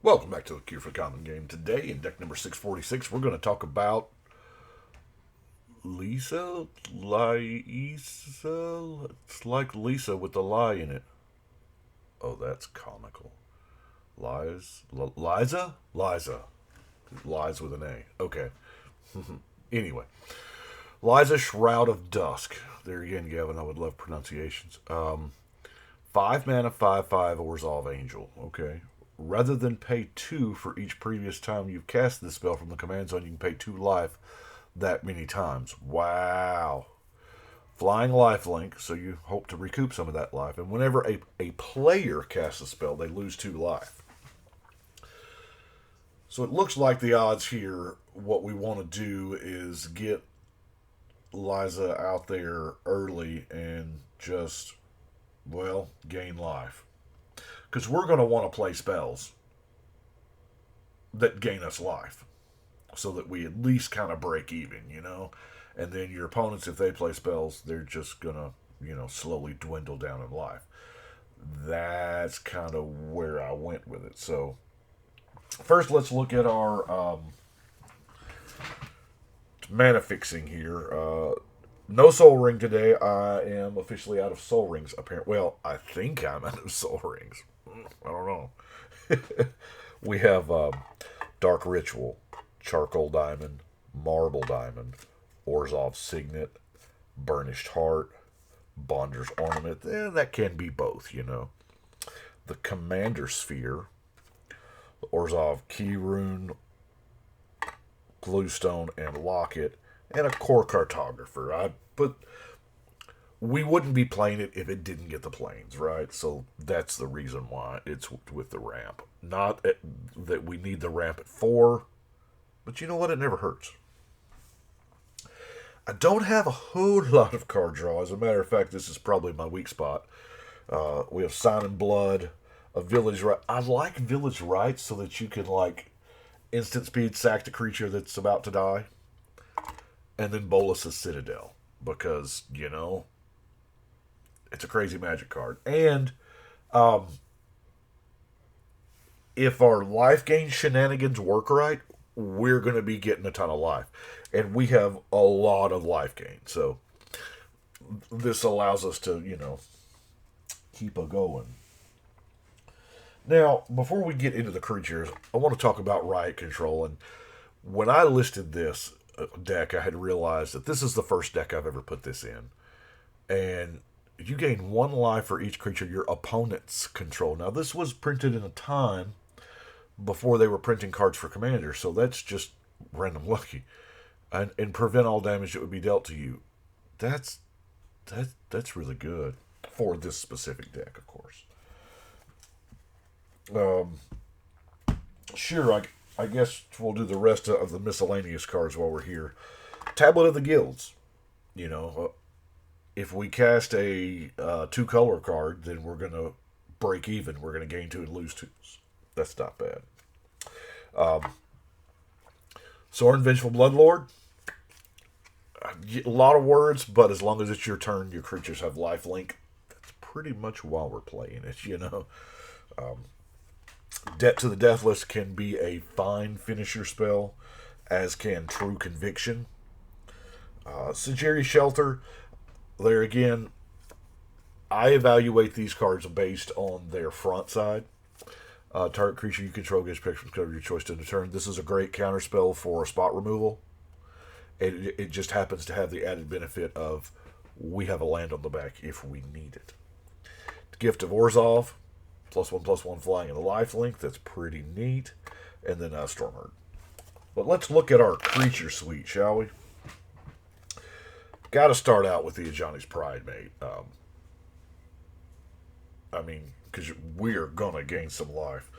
Welcome back to the Cure for Common Game. Today, in deck number 646, we're going to talk about Liesa? It's like Liesa with the lie in it. Oh, that's comical. Liesa? Liesa. Lies with an A. Okay. Anyway. Liesa, Shroud of Dusk. There again, Gavin, I would love pronunciations. 5 mana, 5/5 Orzhov Angel. Okay. Rather than pay 2 for each previous time you've cast this spell from the command zone, you can pay 2 life that many times. Wow. Flying lifelink, so you hope to recoup some of that life. And whenever a player casts a spell, they lose 2 life. So it looks like the odds here, what we want to do is get Liesa out there early and just, well, gain life. Because we're going to want to play spells that gain us life so that we at least kind of break even, you know? And then your opponents, if they play spells, they're just going to, slowly dwindle down in life. That's kind of where I went with it. So, first, let's look at our mana fixing here. No Soul Ring today. I am officially out of Soul Rings, apparently. Well, I think I'm out of Soul Rings. I don't know. We have Dark Ritual, Charcoal Diamond, Marble Diamond, Orzhov Signet, Burnished Heart, Bonder's Ornament. That can be both, The Commander Sphere, the Orzhov Key Rune, Bluestone, and Locket, and a Core Cartographer. We wouldn't be playing it if it didn't get the planes, right? So that's the reason why it's with the ramp. Not that we need the ramp at 4, but you know what? It never hurts. I don't have a whole lot of card draw. As a matter of fact, this is probably my weak spot. We have Sign in Blood, a Village Right. I like Village Rites so that you can, instant speed sack the creature that's about to die. And then Bolas's Citadel. Because, it's a crazy magic card. And if our life gain shenanigans work right, we're going to be getting a ton of life. And we have a lot of life gain. So this allows us to, keep a going. Now, before we get into the creatures, I want to talk about Riot Control. And when I listed this deck, I had realized that this is the first deck I've ever put this in. And you gain 1 life for each creature your opponents control. Now, this was printed in a time before they were printing cards for Commander, so that's just random lucky. And prevent all damage that would be dealt to you. That's really good for this specific deck, of course. Sure, I guess we'll do the rest of the miscellaneous cards while we're here. Tablet of the Guilds. If we cast a 2-color card, then we're going to break even. We're going to gain 2 and lose 2. That's not bad. Sorin Vengeful Bloodlord. A lot of words, but as long as it's your turn, your creatures have lifelink. That's pretty much why we're playing it, Debt to the Deathless can be a fine finisher spell, as can True Conviction. Sejiri Shelter. There again, I evaluate these cards based on their front side. Target creature you control gets pictures cover your choice to the turn. This is a great counterspell for spot removal. It just happens to have the added benefit of we have a land on the back if we need it. Gift of Orzhov, +1/+1 flying and a lifelink. That's pretty neat. And then Stormherd. But let's look at our creature suite, shall we? Got to start out with the Ajani's Pride, mate. Because we're going to gain some life.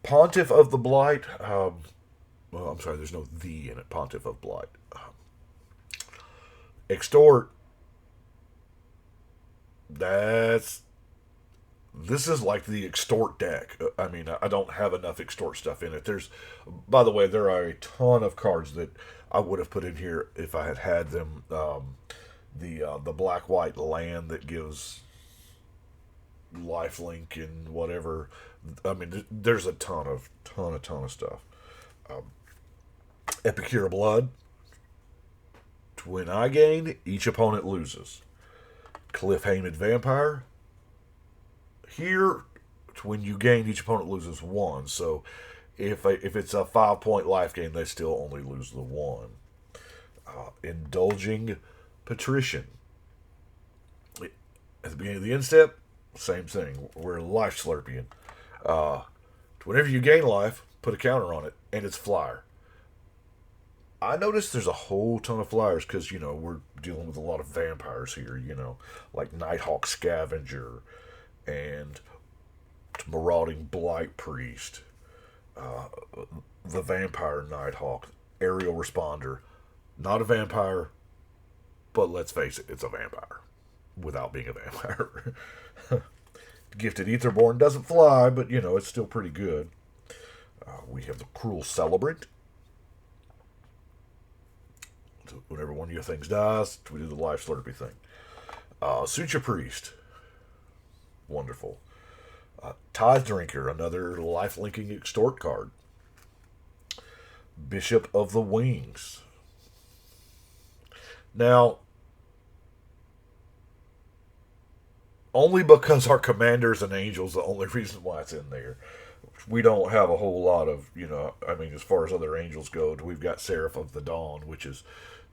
Pontiff of the Blight. I'm sorry, there's no "the" in it. Pontiff of Blight. Extort. This is like the Extort deck. I don't have enough Extort stuff in it. By the way, there are a ton of cards that I would have put in here if I had them. The black-white land that gives lifelink and whatever. I mean, there's a ton of stuff. Epicure Blood. When I gain, each opponent loses. Cliff Hamed Vampire. Here, when you gain, each opponent loses 1. So if it's a 5-point life gain, they still only lose the 1. Indulging Patrician. At the beginning of the end step, same thing. We're Life Slurpian. Whenever you gain life, put a counter on it, and it's flyer. I noticed there's a whole ton of flyers because, we're dealing with a lot of vampires here, like Nighthawk Scavenger and Marauding Blight Priest, the Vampire Nighthawk, Aerial Responder. Not a vampire, but let's face it, it's a vampire without being a vampire. Gifted Etherborn doesn't fly, but, it's still pretty good. We have the Cruel Celebrant. Whenever one of your things dies, we do the Life Slurpee thing. Suture Priest. Wonderful. Tithe Drinker, another life-linking extort card. Bishop of the Wings. Now, only because our commanders and angels, the only reason why it's in there. We don't have a whole lot of, as far as other angels go, we've got Seraph of the Dawn, which is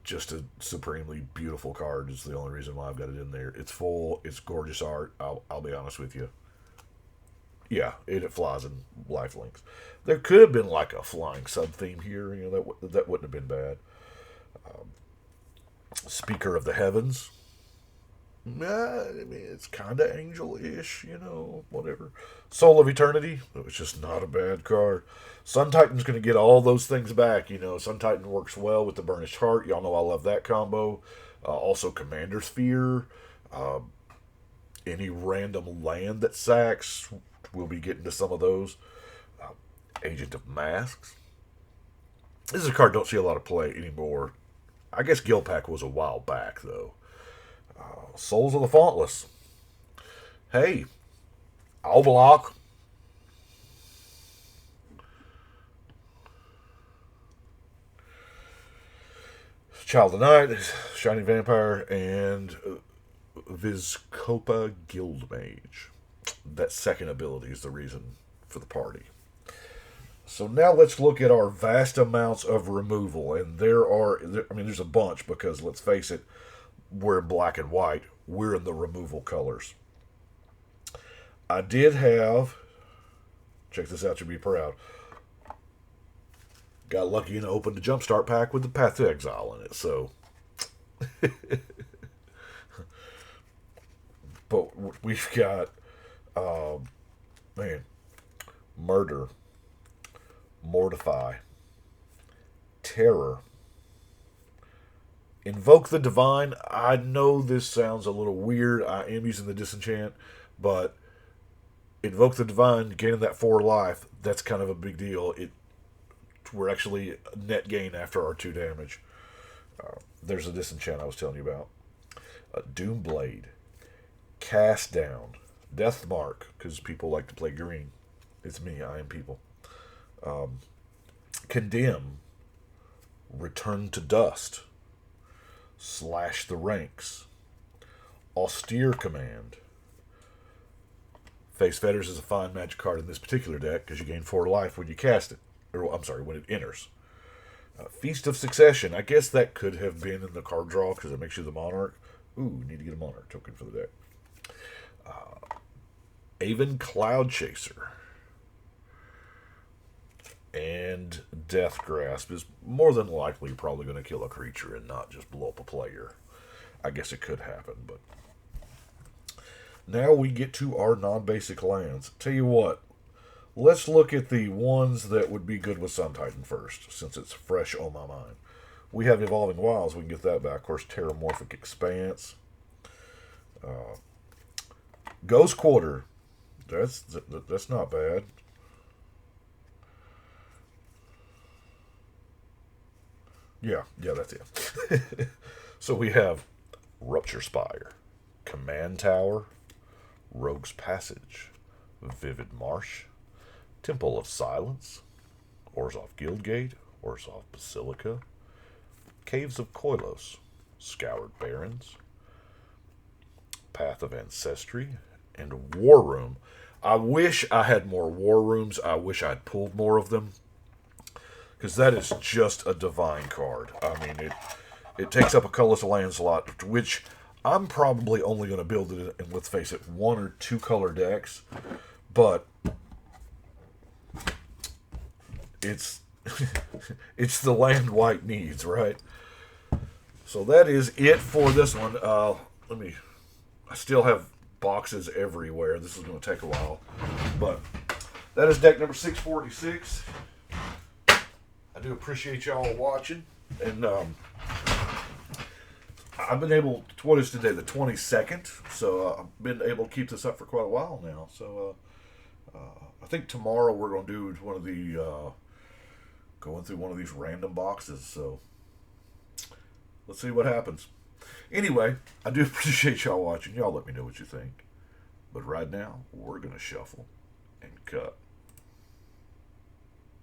just a supremely beautiful card. Is the only reason why I've got it in there. It's full. It's gorgeous art. I'll be honest with you. Yeah, it flies in life links. There could have been like a flying sub theme here. That wouldn't have been bad. Speaker of the Heavens. It's kind of angel-ish, whatever. Soul of Eternity. It was just not a bad card. Sun Titan's going to get all those things back. Sun Titan works well with the Burnished Heart. Y'all know I love that combo. Also, Commander Sphere. Any random land that sacks, we'll be getting to some of those. Agent of Masks. This is a card don't see a lot of play anymore. I guess Gilpack was a while back, though. Souls of the Fauntless. Hey, I'll block. Child of the Night, Shining Vampire, and Vizkopa Guildmage. That second ability is the reason for the party. So now let's look at our vast amounts of removal. And there's a bunch because, let's face it, we're in black and white. We're in the removal colors. I did have, check this out, you'll be proud. Got lucky and opened the Jumpstart pack with the Path to Exile in it, so. But we've got, Murder, Mortify, Terror, Invoke the Divine. I know this sounds a little weird. I am using the Disenchant, but Invoke the Divine, gaining that 4 life, that's kind of a big deal. We're actually net gain after our 2 damage. There's a Disenchant I was telling you about. Doomblade, Cast Down, Death Mark, because people like to play green. It's me, I am people. Condemn, Return to Dust, Slash the Ranks, Austere Command. Face Fetters is a fine magic card in this particular deck because you gain 4 life when you cast it. When it enters. Feast of Succession. I guess that could have been in the card draw because it makes you the Monarch. Ooh, need to get a Monarch token for the deck. Aven Cloud Chaser. And Death Grasp is more than likely probably going to kill a creature and not just blow up a player. I guess it could happen, but. Now we get to our non-basic lands. Tell you what, let's look at the ones that would be good with Sun Titan first, since it's fresh on my mind. We have Evolving Wilds. We can get that back. Of course, Terramorphic Expanse. Ghost Quarter. That's not bad. Yeah, that's it. So we have Rupture Spire, Command Tower, Rogue's Passage, Vivid Marsh, Temple of Silence, Orzhov Guildgate, Orzhov Basilica, Caves of Koilos, Scoured Barrens, Path of Ancestry, and War Room. I wish I had more War Rooms. I wish I'd pulled more of them, because that is just a divine card. I mean, it takes up a colorless land slot, which I'm probably only going to build it in, let's face it, 1 or 2 color decks, but it's it's the land white needs, right? So that is it for this one. I still have boxes everywhere. This is going to take a while, but that is deck number 646. I do appreciate y'all watching, and I've been able, what is today, the 22nd, so I've been able to keep this up for quite a while now. So I think tomorrow we're going to do one of the, going through one of these random boxes, so let's see what happens. Anyway, I do appreciate y'all watching. Y'all let me know what you think. But right now, we're going to shuffle and cut.